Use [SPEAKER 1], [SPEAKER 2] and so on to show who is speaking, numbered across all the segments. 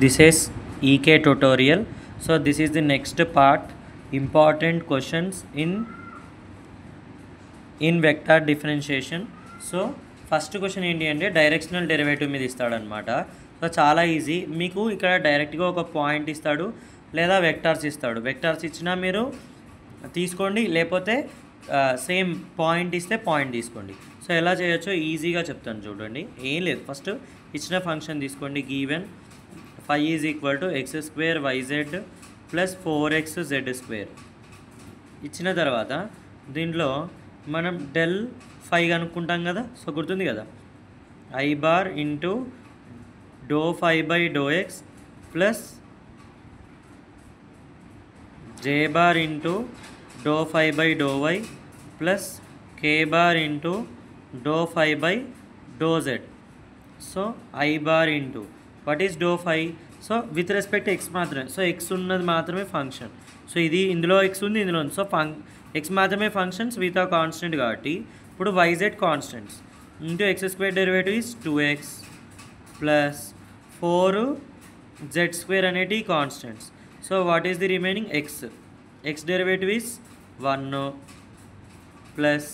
[SPEAKER 1] This is EK tutorial. So this is the next part, important questions in vector differentiation. So first question ఏంటి అంటే directional derivative మీద ఇస్తాడు అనమాట. So చాలా easy. మీకు ఇక్కడ డైరెక్ట్గా ఒక పాయింట్ ఇస్తాడు లేదా వెక్టార్స్ ఇస్తాడు. వెక్టార్స్ ఇచ్చినా మీరు తీసుకోండి, లేకపోతే సేమ్ పాయింట్ ఇస్తే పాయింట్ తీసుకోండి. సో ఎలా చేయొచ్చో ఈజీగా చెప్తాను చూడండి. ఏం లేదు, ఫస్ట్ ఇచ్చిన ఫంక్షన్ తీసుకోండి. Given phi is equal to x square yz plus 4xz square ఇచ్చిన తర్వాత దీంట్లో మనం డెల్ ఫై కనుక్కుంటాం కదా. సో గుర్తుంది కదా, i bar into do phi by do x plus j bar into do phi by do y plus k bar into do phi by do z. So i bar into what is do phi. So with respect x మాత్రమే. So x ఉన్నది మాత్రమే function. So ఇది ఇందులో X ఉంది, ఇందులో ఉంది. So x మాత్రమే functions, మిగతా కాన్స్టెంట్ కాబట్టి ఇప్పుడు y z constants into x square derivative is 2x plus 4z square అనేటి constants. So what is the remaining x derivative is 1 plus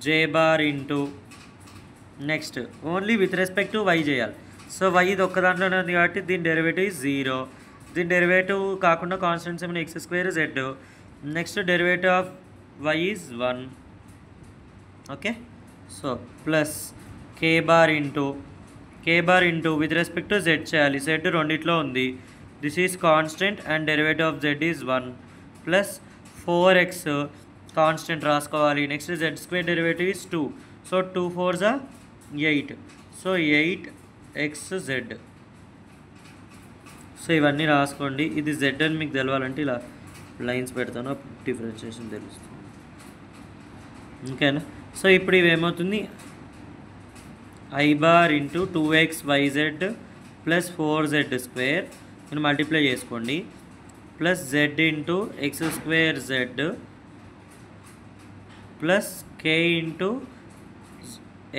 [SPEAKER 1] j bar into next only with respect to y చేయాలి. So y ఇది ఒక్క దాంట్లోనే ఉంది కాబట్టి దీని derivative is 0. దీని derivative కాకుండా కాన్స్టెంట్స్ ఏమైనా x square z. Next derivative of y is 1. Okay, so plus k bar into with respect to z చేయాలి. జెడ్ రెండిట్లో ఉంది. This is constant and derivative of z is 1 plus 4x constant రాసుకోవాలి. Next z square derivative is 2. So 2 4s are 8. So 8xz. So ఇవన్నీ రాసుకోండి. ఇది z అని మీకు తెలవాలంటే ఇలా లైన్స్ పెడతాను, డిఫరెన్షియేషన్ తెలుస్తుంది. ఓకేనా. సో ఇప్పుడు ఇవి ఏమవుతుంది, i bar into 2xyz plus 4z square నేను మల్టిప్లై చేసుకోండి plus z into x square z plus k into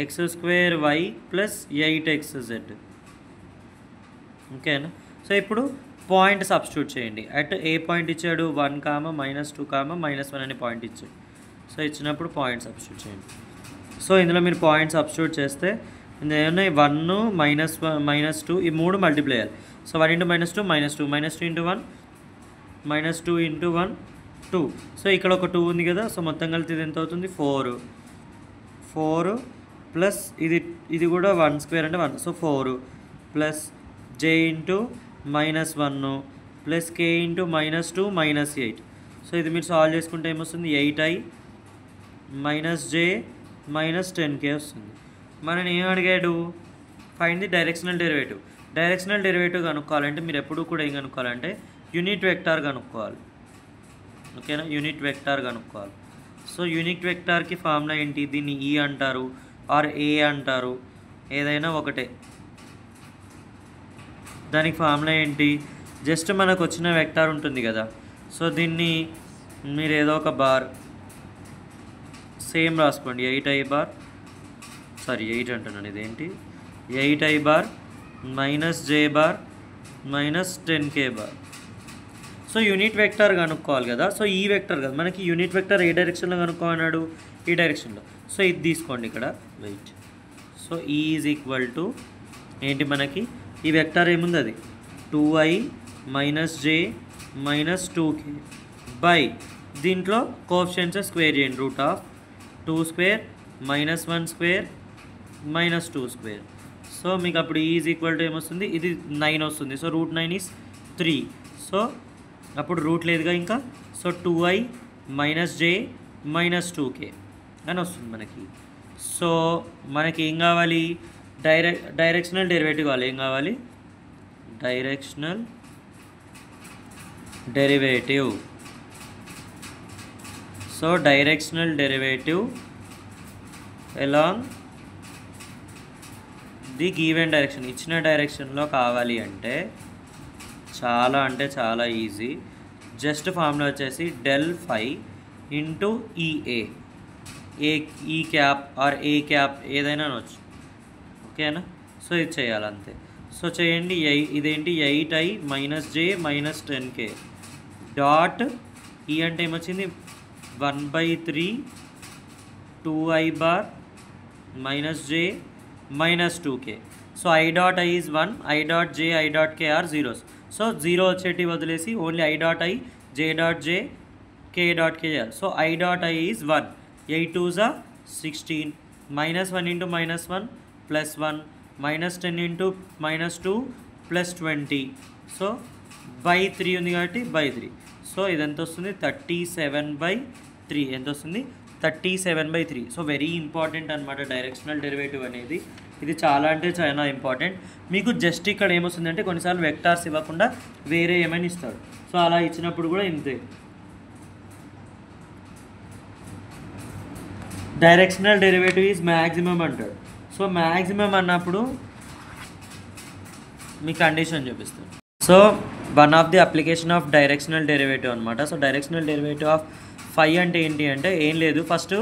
[SPEAKER 1] x square y plus 8xz. ఓకేనా. సో ఇప్పుడు పాయింట్ సబ్స్టిట్యూట్ చేయండి. అట్ ఏ పాయింట్ ఇచ్చాడు, 1, -2, -1 అనే పాయింట్ ఇచ్చాడు. సో ఇచ్చినప్పుడు పాయింట్ సబ్స్టిట్యూట్ చేయండి. సో ఇందులో మీరు పాయింట్ సబ్స్టిట్యూట్ చేస్తే ఇందులో ఏమన్నా 1 -2 ఈ 3 మల్టిప్లై చేయాలి. సో 1 × -2 -2 -2 × 1 -2 × 1 2. సో ఇక్కడ ఒక 2 ఉంది కదా. సో మొత్తం కలిపి ఇది ఎంత అవుతుంది, 4 ప్లస్ ఇది కూడా 1 స్క్వేర్ అంటే 1. So 4 plus j into -1 plus k into -2 -8. So ఇది మీరు సాల్వ్ చేసుకుంటే ఏమొస్తుంది, 8i minus j minus 10k వస్తుంది. మనం ఏం అడిగాడు, find the directional derivative. Directional derivative కనుక్కోవాలంటే మీరు ఎప్పుడు కూడా ఏం కనుక్కోవాలంటే యూనిట్ వెక్టార్ కనుక్కోవాలి. ఓకేనా, యూనిట్ వెక్టార్ కనుక్కోవాలి. సో యూనిట్ వెక్టార్కి ఫార్ములా ఏంటి, దీన్ని ఈ అంటారు ఆర్ ఏ అంటారు, ఏదైనా ఒకటే. దానికి ఫార్ములా ఏంటి, జస్ట్ మనకు వచ్చిన వెక్టార్ ఉంటుంది కదా. సో దీన్ని మీరు ఏదో ఒక బార్ సేమ్ రాసుకోండి. 8i బార్ 8 అంటున్నాను, ఇదేంటి 8i bar minus j bar minus 10k bar. So unit vector కనుక్కోవాలి కదా. సో ఈ వెక్టర్ కదా మనకి యూనిట్ వెక్టార్ ఏ డైరెక్షన్లో కనుక్కోమన్నాడు, ఈ డైరెక్షన్లో. సో ఇది తీసుకోండి ఇక్కడ, వెయిట్. సో ఈ ఈజ్ ఈక్వల్ టు ఏంటి, మనకి ఈ వెక్టార్ ఏముంది, అది 2i minus j minus 2k by దీంట్లో కోఎఫిషియెంట్స్ స్క్వేర్ చేయండి. √2 square minus 1 square minus 2 square. So మీకు అప్పుడు ఈజ్ ఈక్వల్ టు ఏమొస్తుంది, ఇది 9 వస్తుంది. So √9 is 3. సో అప్పుడు రూట్ లేదుగా ఇంకా. So 2i minus j minus 2k అని వస్తుంది మనకి. సో మనకి ఏం కావాలి, డైరెక్షనల్ డెరివేటివ్ కావాలి. ఏం కావాలి, directional derivative. So directional derivative along the given direction, ఇచ్చిన డైరెక్షన్లో కావాలి అంటే చాలా ఈజీ. జస్ట్ ఫార్ములా వచ్చేసి డెల్ ఫై ఇంటూ ఈఏ, ఈ క్యాప్ ఆర్ ఏ క్యాప్ ఏదైనా అనొచ్చు. ఓకేనా. సో ఇది చేయాలి అంతే. సో చేయండి ఇదేంటి 8i minus j minus 10k dot ఈ అంటే ఏమొచ్చింది 1/3 2i bar minus j minus 2k. So i dot i is 1, i dot j i dot k are zeros. So zero వచ్చేటి వదిలేసి only i dot i j dot j k dot k చేయాలి. So i dot i is 1, 8 2s are 16, -1 into -1 plus 1, -10 into -2 plus 20. So by 3 ఉంది కాబట్టి by 3. So ఇది ఎంత వస్తుంది 37/3. ఎంత వస్తుంది 37/3. సో వెరీ ఇంపార్టెంట్ అనమాట డైరెక్షనల్ డెరివేటివ్ అనేది. ఇది చాలా అంటే చాలా ఇంపార్టెంట్. మీకు జస్ట్ ఇక్కడ ఏమొస్తుందంటే కొన్నిసార్లు వెక్టార్స్ ఇవ్వకుండా వేరే ఏమైనా ఇస్తాడు. సో అలా ఇచ్చినప్పుడు కూడా ఇంతే. డైరెక్షనల్ డెరివేటివ్ ఈజ్ మ్యాక్సిమం అంటాడు. సో మ్యాక్సిమం అన్నప్పుడు మీ కండిషన్ చూపిస్తాను. So one of the application of directional derivative అనమాట. సో డైరెక్షనల్ డెరివేటివ్ ఆఫ్ ఫై అంటే ఏంటి అంటే ఏం లేదు, ఫస్ట్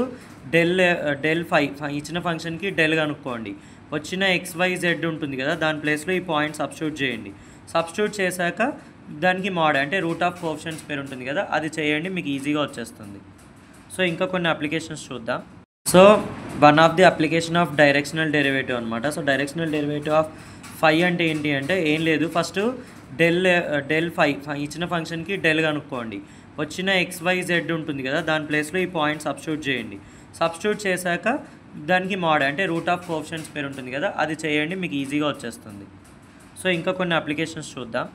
[SPEAKER 1] డెల్ ఫై ఇచ్చిన ఫంక్షన్కి డెల్ కనుక్కోండి. వచ్చిన XYZ ఉంటుంది కదా, దాని ప్లేస్లో ఈ పాయింట్ సబ్స్టిట్యూట్ చేయండి. సబ్స్టిట్యూట్ చేశాక దానికి మోడ్ అంటే రూట్ ఆఫ్ కోఎఫిషియంట్స్ పేరు ఉంటుంది కదా, అది చేయండి, మీకు ఈజీగా వచ్చేస్తుంది. సో ఇంకా కొన్ని అప్లికేషన్స్ చూద్దాం. So one of the application of directional derivative అనమాట. సో డైరెక్షనల్ డెరివేటివ్ ఆఫ్ ఫై అంటే ఏంటి అంటే ఏం లేదు, ఫస్ట్ డెల్ ఫై ఇచ్చిన ఫంక్షన్కి డెల్ కనుక్కోండి. వచ్చిన XYZ ఉంటుంది కదా, దాని ప్లేస్లో ఈ పాయింట్ సబ్స్టిట్యూట్ చేయండి. సబ్స్టిట్యూట్ చేశాక దానికి మోడ్ అంటే రూట్ ఆఫ్ కోఎఫిషియంట్స్ పేరు ఉంటుంది కదా, అది చేయండి, మీకు ఈజీగా వచ్చేస్తుంది. సో ఇంకా కొన్ని అప్లికేషన్స్ చూద్దాం.